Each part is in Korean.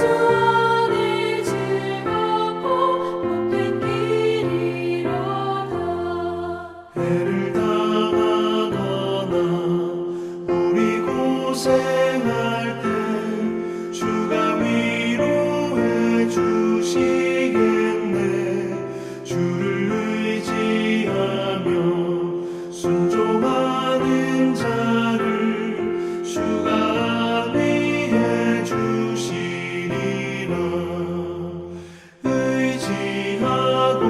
안에 즐겁고 복된 길이로다. 해를 당하거나 우리 고생할 때 주가 위로해 주시겠네. 주를 의지하며 순종하는 자를 주가 안위해 주시리라. 의지하고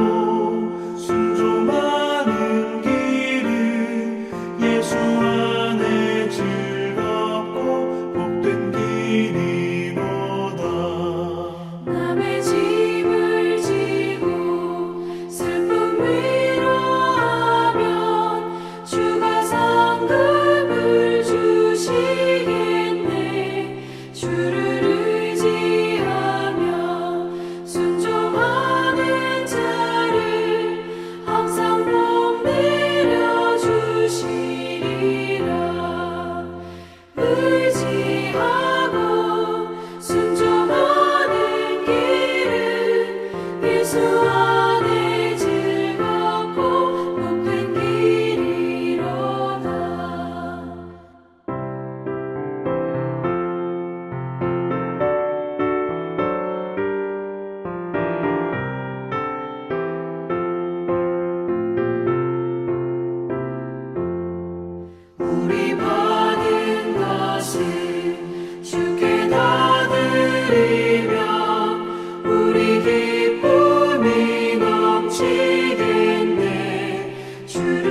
순종하는 길은 예수 안에 즐겁고 복된 길이로다. 남의 짐을 지고 슬픔 위로하면 주가 상급을 주시겠네. 주를 의지하며 순종하는 자를 항상 복 내려주시리라. 의지하고 순종하는 길은 예수 안에 즐겁고 복된 길이로다. 우리 받은 것을 주께 다 드리며 우리 기쁨이 넘치겠네. 주를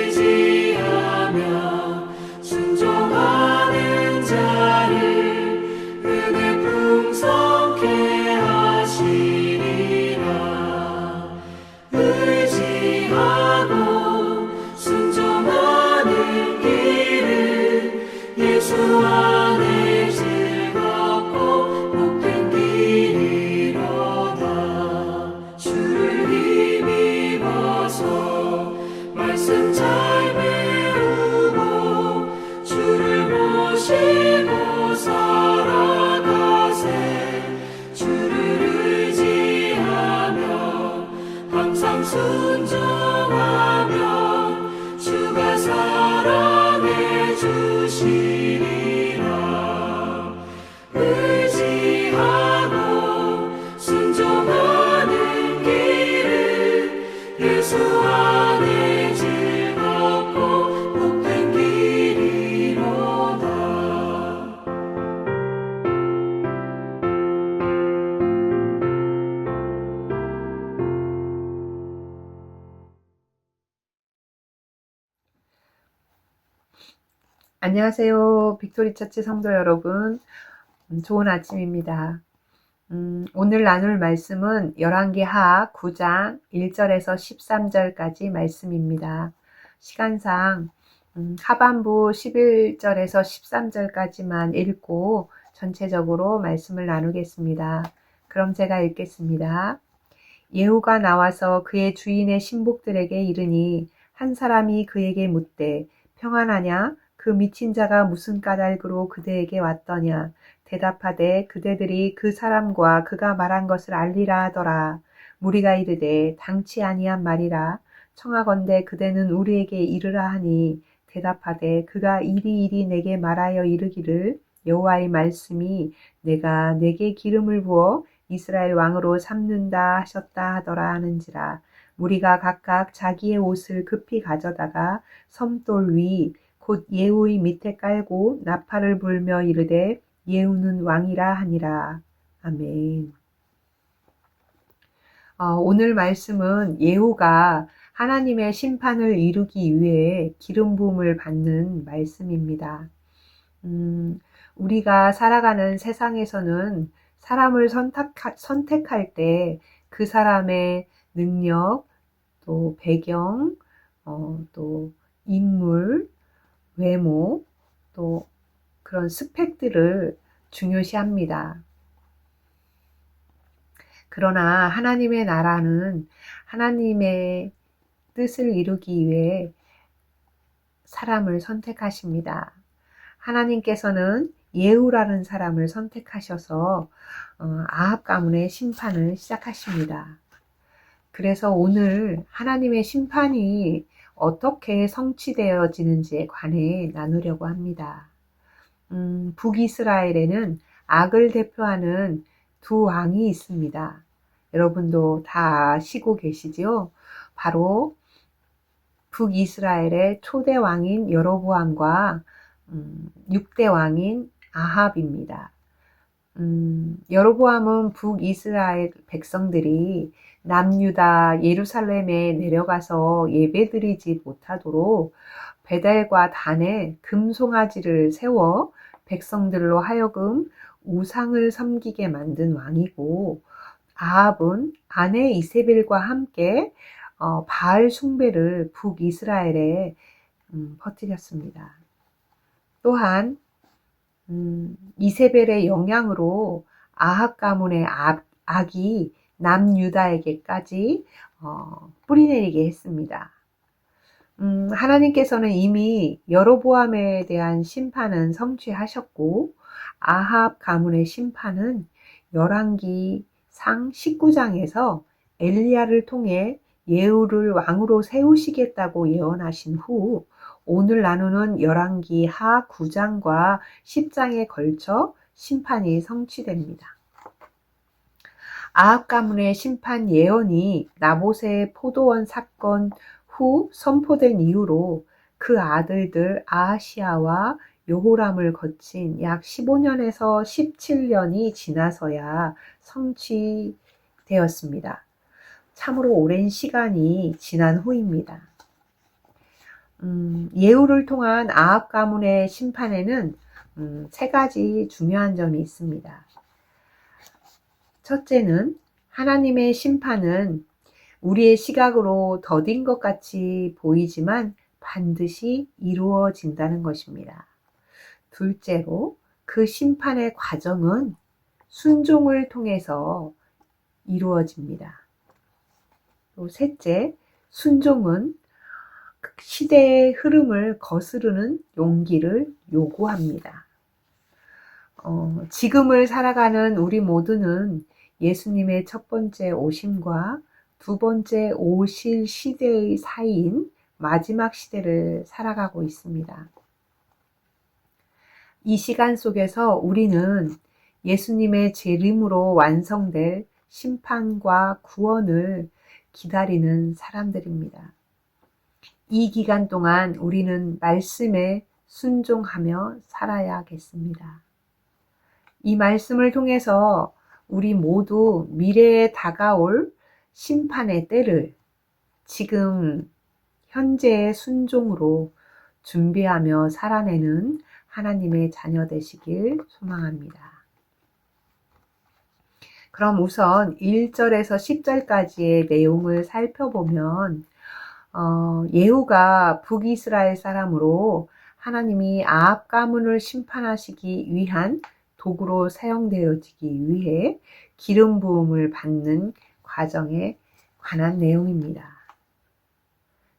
의지하며 순종하는 자를 은혜 풍성케 하시리라. 의지하고 순종하는 길은 예수 안에 즐겁고 복된 길이로다. 주를 힘입어서 말씀 잘 배우고 주를 모시고 살아가세. 주를 의지하며 항상 순종하면 주가 사랑해 주시리라. 의지하고 순종하는 길은 예수 안에 즐겁고 복된 길이로다. 안녕하세요. 빅토리 처치 성도 여러분. 좋은 아침입니다. 오늘 나눌 말씀은 열왕기하 9장 1절에서 13절까지 말씀입니다. 시간상 하반부 11절에서 13절까지만 읽고 전체적으로 말씀을 나누겠습니다. 그럼 제가 읽겠습니다. 예후가 나와서 그의 주인의 신복들에게 이르니 한 사람이 그에게 묻되 평안하냐? 그 미친 자가 무슨 까닭으로 그대에게 왔더냐? 대답하되 그대들이 그 사람과 그가 말한 것을 알리라 하더라. 무리가 이르되 당치 아니한 말이라. 청하건대 그대는 우리에게 이르라 하니 대답하되 그가 이리이리 내게 말하여 이르기를 여호와의 말씀이 내가 내게 기름을 부어 이스라엘 왕으로 삼는다 하셨다 하더라 하는지라. 무리가 각각 자기의 옷을 급히 가져다가 섬돌 위 곧 예후의 밑에 깔고 나팔을 불며 이르되 예후는 왕이라 하니라. 아멘. 오늘 말씀은 예후가 하나님의 심판을 이루기 위해 기름 부음을 받는 말씀입니다. 우리가 살아가는 세상에서는 사람을 선택할 때 그 사람의 능력, 또 배경, 또 인물, 외모, 또 그런 스펙들을 중요시합니다. 그러나 하나님의 나라는 하나님의 뜻을 이루기 위해 사람을 선택하십니다. 하나님께서는 예후라는 사람을 선택하셔서 아합 가문의 심판을 시작하십니다. 그래서 오늘 하나님의 심판이 어떻게 성취되어지는지에 관해 나누려고 합니다. 북이스라엘에는 악을 대표하는 두 왕이 있습니다. 여러분도 다 아시고 계시지요? 바로 북이스라엘의 초대 왕인 여로보암과 6대 왕인 아합입니다. 여로보암은 북이스라엘 백성들이 남유다 예루살렘에 내려가서 예배드리지 못하도록 베델과 단에 금송아지를 세워 백성들로 하여금 우상을 섬기게 만든 왕이고, 아합은 아내 이세벨과 함께 바알 숭배를 북이스라엘에 퍼뜨렸습니다. 또한 이세벨의 영향으로 아합 가문의 악이 남유다에게까지 뿌리내리게 했습니다. 하나님께서는 이미 여로보암에 대한 심판은 성취하셨고, 아합 가문의 심판은 열왕기상 19장에서 엘리야를 통해 예후를 왕으로 세우시겠다고 예언하신 후 오늘 나누는 열왕기하 9장과 10장에 걸쳐 심판이 성취됩니다. 아합 가문의 심판 예언이 나봇의 포도원 사건 후 선포된 이후로 그 아들들 아하시야와 요호람을 거친 약 15년에서 17년이 지나서야 성취되었습니다. 참으로 오랜 시간이 지난 후입니다. 예후를 통한 아합 가문의 심판에는 세 가지 중요한 점이 있습니다. 첫째는 하나님의 심판은 우리의 시각으로 더딘 것 같이 보이지만 반드시 이루어진다는 것입니다. 둘째로 그 심판의 과정은 순종을 통해서 이루어집니다. 또 셋째, 순종은 시대의 흐름을 거스르는 용기를 요구합니다. 지금을 살아가는 우리 모두는 예수님의 첫 번째 오심과 두 번째 오실 시대의 사이인 마지막 시대를 살아가고 있습니다. 이 시간 속에서 우리는 예수님의 재림으로 완성될 심판과 구원을 기다리는 사람들입니다. 이 기간 동안 우리는 말씀에 순종하며 살아야겠습니다. 이 말씀을 통해서 우리 모두 미래에 다가올 심판의 때를 지금 현재의 순종으로 준비하며 살아내는 하나님의 자녀 되시길 소망합니다. 그럼 우선 1절에서 10절까지의 내용을 살펴보면 예후가 북이스라엘 사람으로 하나님이 아합 가문을 심판하시기 위한 도구로 사용되어지기 위해 기름 부음을 받는 과정에 관한 내용입니다.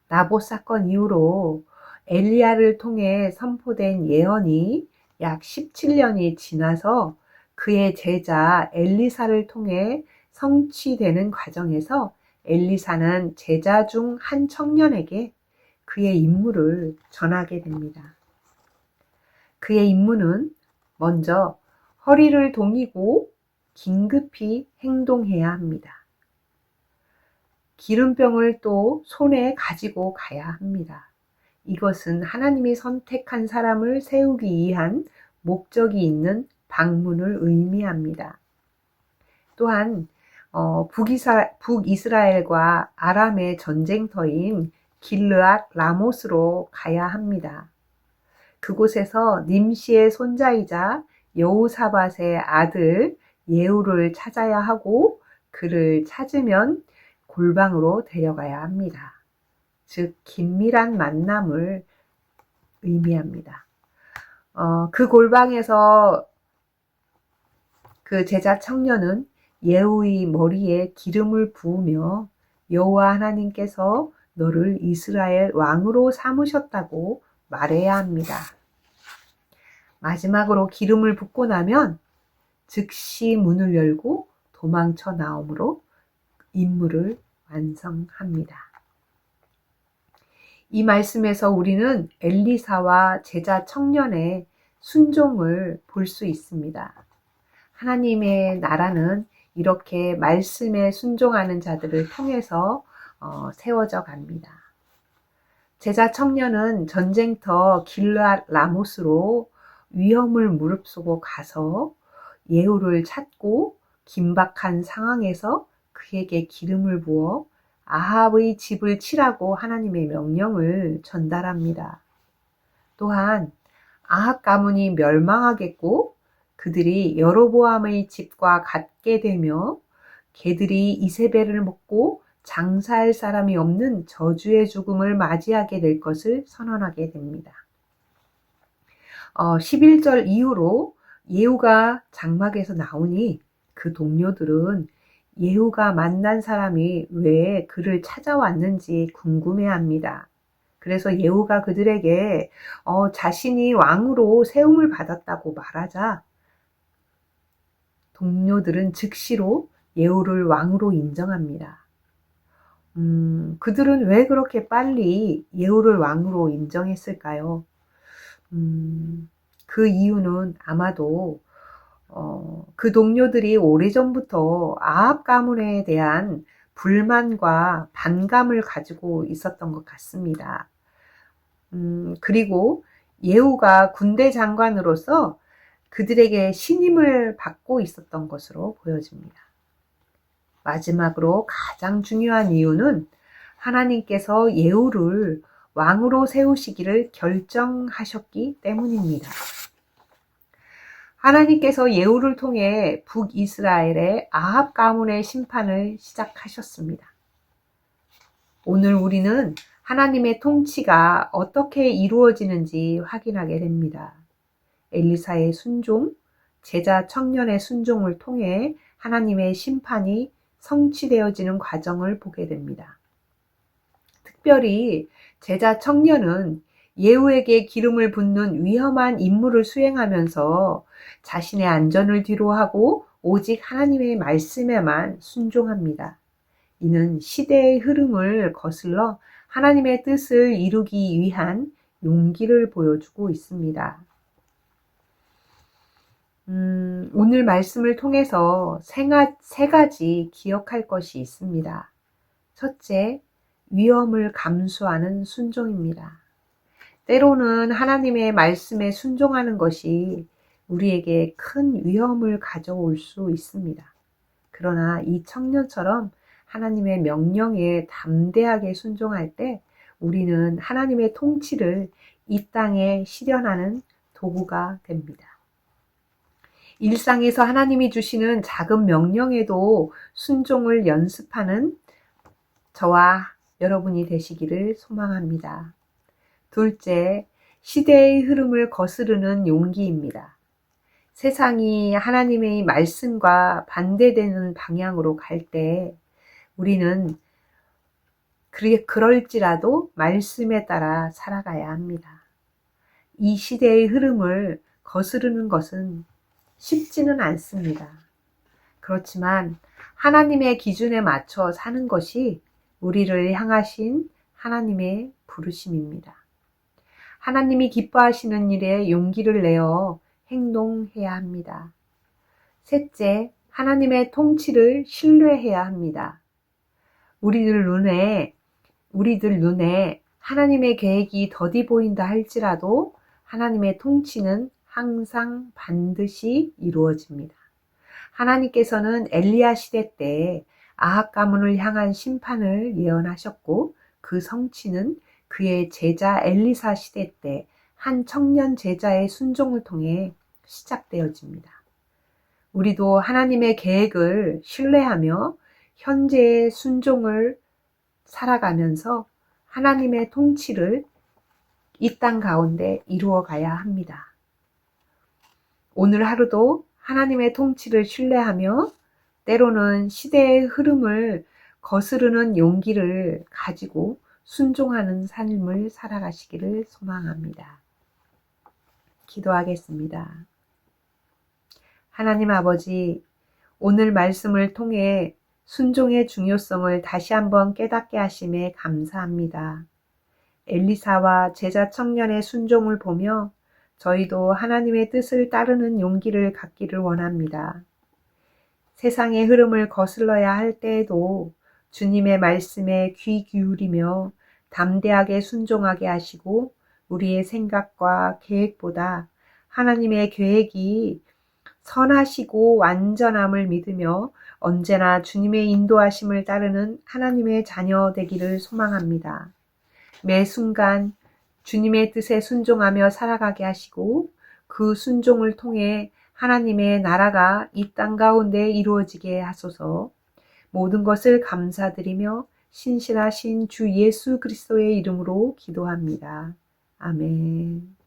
나봇 사건 이후로 엘리야를 통해 선포된 예언이 약 17년이 지나서 그의 제자 엘리사를 통해 성취되는 과정에서 엘리사는 제자 중 한 청년에게 그의 임무를 전하게 됩니다. 그의 임무는 먼저 허리를 동이고 긴급히 행동해야 합니다. 기름병을 또 손에 가지고 가야 합니다. 이것은 하나님이 선택한 사람을 세우기 위한 목적이 있는 방문을 의미합니다. 또한 북이스라엘과 아람의 전쟁터인 길르앗 라못으로 가야 합니다. 그곳에서 님시의 손자이자 여호사밧의 아들 예후를 찾아야 하고 그를 찾으면 골방으로 데려가야 합니다. 즉 긴밀한 만남을 의미합니다. 그 골방에서 그 제자 청년은 예후의 머리에 기름을 부으며 여호와 하나님께서 너를 이스라엘 왕으로 삼으셨다고 말해야 합니다. 마지막으로 기름을 붓고 나면 즉시 문을 열고 도망쳐 나옴으로 임무를 완성합니다. 이 말씀에서 우리는 엘리사와 제자 청년의 순종을 볼 수 있습니다. 하나님의 나라는 이렇게 말씀에 순종하는 자들을 통해서 세워져 갑니다. 제자 청년은 전쟁터 길르앗 라모스로 위험을 무릅쓰고 가서 예후를 찾고 긴박한 상황에서 그에게 기름을 부어 아합의 집을 치라고 하나님의 명령을 전달합니다. 또한 아합 가문이 멸망하겠고 그들이 여로보암의 집과 같게 되며 개들이 이세벨을 먹고 장사할 사람이 없는 저주의 죽음을 맞이하게 될 것을 선언하게 됩니다. 11절 이후로 예후가 장막에서 나오니 그 동료들은 예후가 만난 사람이 왜 그를 찾아왔는지 궁금해합니다. 그래서 예후가 그들에게 자신이 왕으로 세움을 받았다고 말하자 동료들은 즉시로 예후를 왕으로 인정합니다. 그들은 왜 그렇게 빨리 예후를 왕으로 인정했을까요? 그 이유는 아마도 그 동료들이 오래전부터 아합 가문에 대한 불만과 반감을 가지고 있었던 것 같습니다. 그리고 예후가 군대 장관으로서 그들에게 신임을 받고 있었던 것으로 보여집니다. 마지막으로 가장 중요한 이유는 하나님께서 예후를 왕으로 세우시기를 결정하셨기 때문입니다. 하나님께서 예후를 통해 북이스라엘의 아합 가문의 심판을 시작하셨습니다. 오늘 우리는 하나님의 통치가 어떻게 이루어지는지 확인하게 됩니다. 엘리사의 순종, 제자 청년의 순종을 통해 하나님의 심판이 성취되어지는 과정을 보게 됩니다. 특별히 제자 청년은 예후에게 기름을 붓는 위험한 임무를 수행하면서 자신의 안전을 뒤로하고 오직 하나님의 말씀에만 순종합니다. 이는 시대의 흐름을 거슬러 하나님의 뜻을 이루기 위한 용기를 보여주고 있습니다. 오늘 말씀을 통해서 세 가지 기억할 것이 있습니다. 첫째, 위험을 감수하는 순종입니다. 때로는 하나님의 말씀에 순종하는 것이 우리에게 큰 위험을 가져올 수 있습니다. 그러나 이 청년처럼 하나님의 명령에 담대하게 순종할 때 우리는 하나님의 통치를 이 땅에 실현하는 도구가 됩니다. 일상에서 하나님이 주시는 작은 명령에도 순종을 연습하는 저와 여러분이 되시기를 소망합니다. 둘째, 시대의 흐름을 거스르는 용기입니다. 세상이 하나님의 말씀과 반대되는 방향으로 갈 때 우리는 그럴지라도 말씀에 따라 살아가야 합니다. 이 시대의 흐름을 거스르는 것은 쉽지는 않습니다. 그렇지만 하나님의 기준에 맞춰 사는 것이 우리를 향하신 하나님의 부르심입니다. 하나님이 기뻐하시는 일에 용기를 내어 행동해야 합니다. 셋째, 하나님의 통치를 신뢰해야 합니다. 우리들 눈에 하나님의 계획이 더디 보인다 할지라도 하나님의 통치는 항상 반드시 이루어집니다. 하나님께서는 엘리야 시대 때 아합 가문을 향한 심판을 예언하셨고 그 성취는 그의 제자 엘리사 시대 때 한 청년 제자의 순종을 통해 시작되어집니다. 우리도 하나님의 계획을 신뢰하며 현재의 순종을 살아가면서 하나님의 통치를 이 땅 가운데 이루어 가야 합니다. 오늘 하루도 하나님의 통치를 신뢰하며 때로는 시대의 흐름을 거스르는 용기를 가지고 순종하는 삶을 살아가시기를 소망합니다. 기도하겠습니다. 하나님 아버지, 오늘 말씀을 통해 순종의 중요성을 다시 한번 깨닫게 하심에 감사합니다. 엘리사와 제자 청년의 순종을 보며 저희도 하나님의 뜻을 따르는 용기를 갖기를 원합니다. 세상의 흐름을 거슬러야 할 때에도 주님의 말씀에 귀 기울이며 담대하게 순종하게 하시고 우리의 생각과 계획보다 하나님의 계획이 선하시고 완전함을 믿으며 언제나 주님의 인도하심을 따르는 하나님의 자녀 되기를 소망합니다. 매 순간 주님의 뜻에 순종하며 살아가게 하시고 그 순종을 통해 하나님의 나라가 이 땅 가운데 이루어지게 하소서. 모든 것을 감사드리며 신실하신 주 예수 그리스도의 이름으로 기도합니다. 아멘.